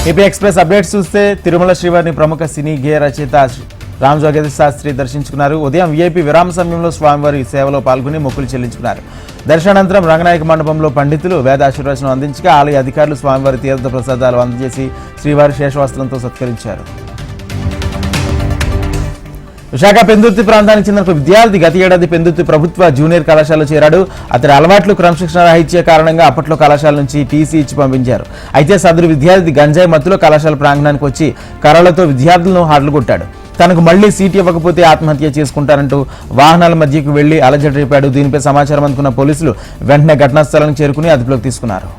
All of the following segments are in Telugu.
ఏపీ ఎక్స్ప్రెస్ అప్డేట్స్ చూస్తే తిరుమల శ్రీవారిని ప్రముఖ సినీ గేయ రచయిత రామ్ జోగేశ్వర శాస్త్రి దర్శించుకున్నారు. ఉదయం వీఐపీ విరామ సమయంలో స్వామివారి సేవలో పాల్గొని మొక్కులు చెల్లించుకున్నారు. దర్శనానంతరం రంగనాయక మండపంలో పండితులు వేద ఆశీర్వచనం అందించగా ఆలయ అధికారులు స్వామివారి తీర్థ ప్రసాదాలు అందజేసి శ్రీవారి శేషవస్త్రంతో సత్కరించారు. విశాఖ పెందుర్తి ప్రాంతానికి చెందిన ఒక విద్యార్థి గత ఏడాది పెందుర్తి ప్రభుత్వ జూనియర్ కళాశాలలో చేరాడు. అతని అలవాట్లు క్రమశిక్షణ రాహిత్య కారణంగా అప్పట్లో కళాశాల నుంచి టీసీ ఇచ్చి పంపించారు. అయితే సదరు విద్యార్థి గంజాయి మత్తులో కళాశాల ప్రాంగణానికి వచ్చి కర్రలతో విద్యార్థులను హాడ్లు కొట్టాడు. తనకు మళ్లీ సీట్ ఇవ్వకపోతే ఆత్మహత్య చేసుకుంటారంటూ వాహనాల మధ్యకు వెళ్లి అలజడి రేపాడు. దీనిపై సమాచారం అందుకున్న పోలీసులు వెంటనే ఘటనా స్థలానికి చేరుకుని అదుపులోకి తీసుకున్నారు.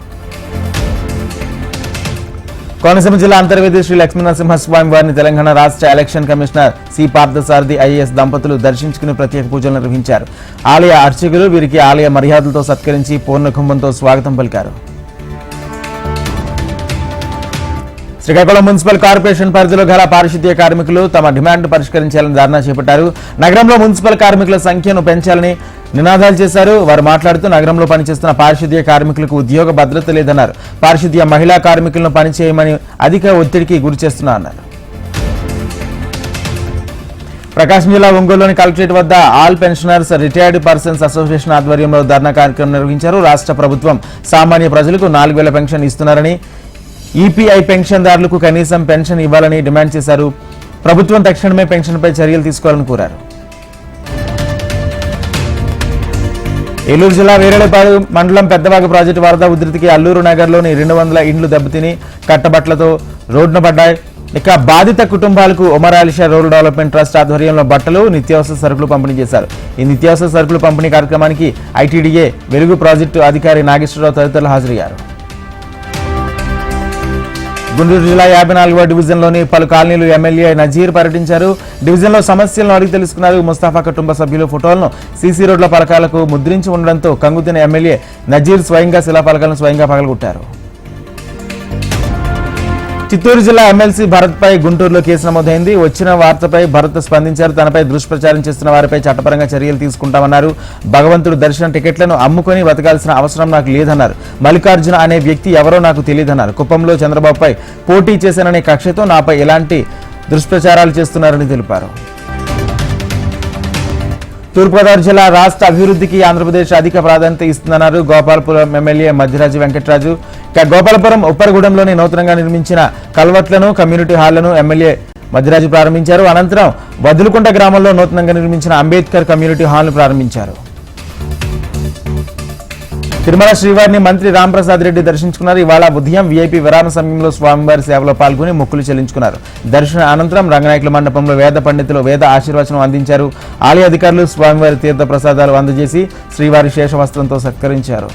కోనసీమ జిల్లా అంతర్వేది శ్రీ లక్ష్మీనరసింహస్వామి వారిని తెలంగాణ రాష్ట్ర election commissioner C Parthasarathy IAS దంపతులు దర్శించుకుని ప్రత్యేక పూజలు నిర్వహించారు. ఆలయ అర్చకులు వీరికి ఆలయ మర్యాదలతో సత్కరించి పూర్ణ కుంభంతో స్వాగతం పలికారు. శ్రీకాకుళం మున్సిపల్ కార్పొరేషన్ పరిధిలో గల పారిశుద్ధ్య కార్మికులు తమ డిమాండ్ పరిష్కరించాలని ధర్నా చేపట్టారు. నగరంలో మున్సిపల్ కార్మికుల సంఖ్యను పెంచాలని నినాదాలు చేశారు. వారు మాట్లాడుతూ నగరంలో పనిచేస్తున్న పారిశుద్ధ్య కార్మికులకు ఉద్యోగ భద్రత లేదన్నారు. పారిశుద్ధ్య మహిళా కార్మికులను పనిచేయమని అధిక ఒత్తిడికి గురి చేస్తున్నారన్నారు. ప్రకాశం జిల్లా ఒంగోలులోని కలెక్టరేట్ వద్ద all pensioners retired persons association ఆధ్వర్యంలో ధర్నా కార్యక్రమం నిర్వహించారు. రాష్ట్ర ప్రభుత్వం సామాన్య ప్రజలకు 4,000 పెన్షన్ ఇస్తున్నారని, ఈపీఐ పెన్షన్దారులకు కనీసం పెన్షన్ ఇవ్వాలని డిమాండ్ చేశారు. ప్రభుత్వం తక్షణమే పెన్షన్పై చర్యలు తీసుకోవాలని కోరారు. ఏలూరు జిల్లా వీరళపాడు మండలం పెద్దవాగ ప్రాజెక్టు వరద ఉధృతికి అల్లూరు నగర్లోని 200 ఇండ్లు దెబ్బతిని కట్టబట్టలతో రోడ్డున పడ్డాయి. ఇక బాధిత కుటుంబాలకు Omar Alisha rural development trust ఆధ్వర్యంలో బట్టలు, నిత్యావసర సరుకులు పంపిణీ చేశారు. ఈ నిత్యావసర సరుకులు పంపిణీ కార్యక్రమానికి ఐటీడీఏ వెలుగు ప్రాజెక్టు అధికారి నాగేశ్వరరావు తదితరులు హాజరయ్యారు. గుంటూరు జిల్లా 54వ డివిజన్లోని పలు కాలనీలు ఎమ్మెల్యే నజీర్ పర్యటించారు. డివిజన్లో సమస్యలను అడిగి తెలుసుకున్నారు. ముస్తాఫా కుటుంబ సభ్యుల ఫోటోలను సీసీ రోడ్ల పలకాలకు ముద్రించి ఉండడంతో కంగుతిన ఎమ్మెల్యే నజీర్ స్వయంగా శిలాఫలకాలను స్వయంగా పగలగొట్టారు. చిత్తూరు జిల్లా ఎమ్మెల్సీ భరత్పై గుంటూరులో కేసు నమోదైంది. వచ్చిన వార్తపై భరత్ స్పందించారు. తనపై దుష్ప్రచారం చేస్తున్న వారిపై చట్టపరంగా చర్యలు తీసుకుంటామన్నారు. భగవంతుడు దర్శన టికెట్లను అమ్ముకొని బతకాల్సిన అవసరం నాకు లేదన్నారు. మల్లికార్జున అనే వ్యక్తి ఎవరో నాకు తెలియదన్నారు. కుప్పంలో చంద్రబాబుపై పోటీ చేశాననే కక్షతో నాపై ఎలాంటి దుష్ప్రచారాలు చేస్తున్నారని తెలిపారు. తూర్పుగోదావరి జిల్లా రాష్ట్ర అభివృద్ధికి ఆంధ్రప్రదేశ్ అధిక ప్రాధాన్యత ఇస్తుందన్నారు గోపాలపురం ఎమ్మెల్యే మధ్యరాజు వెంకటరాజు. ఇక గోపాలపురం ఉప్పరగూడెంలోని నూతనంగా నిర్మించిన కల్వర్ట్లను, కమ్యూనిటీ హాళ్లను ఎమ్మెల్యే మధ్యరాజు ప్రారంభించారు. అనంతరం వదులుకుంట గ్రామంలో నూతనంగా నిర్మించిన అంబేద్కర్ కమ్యూనిటీ హాల్ను ప్రారంభించారు. తిరుమల శ్రీవారిని మంత్రి రాంప్రసాద్ రెడ్డి దర్శించుకున్నారు. ఇవాళ ఉదయం వీఐపీ విరామ సమయంలో స్వామివారి సేవలో పాల్గొని మొక్కులు చెల్లించుకున్నారు. దర్శన అనంతరం రంగనాయకుల మండపంలో వేద పండితులు వేద ఆశీర్వచనం అందించారు. ఆలయ అధికారులు స్వామివారి తీర్థ ప్రసాదాలు అందజేసి శ్రీవారి శేషవస్త్రంతో సత్కరించారు.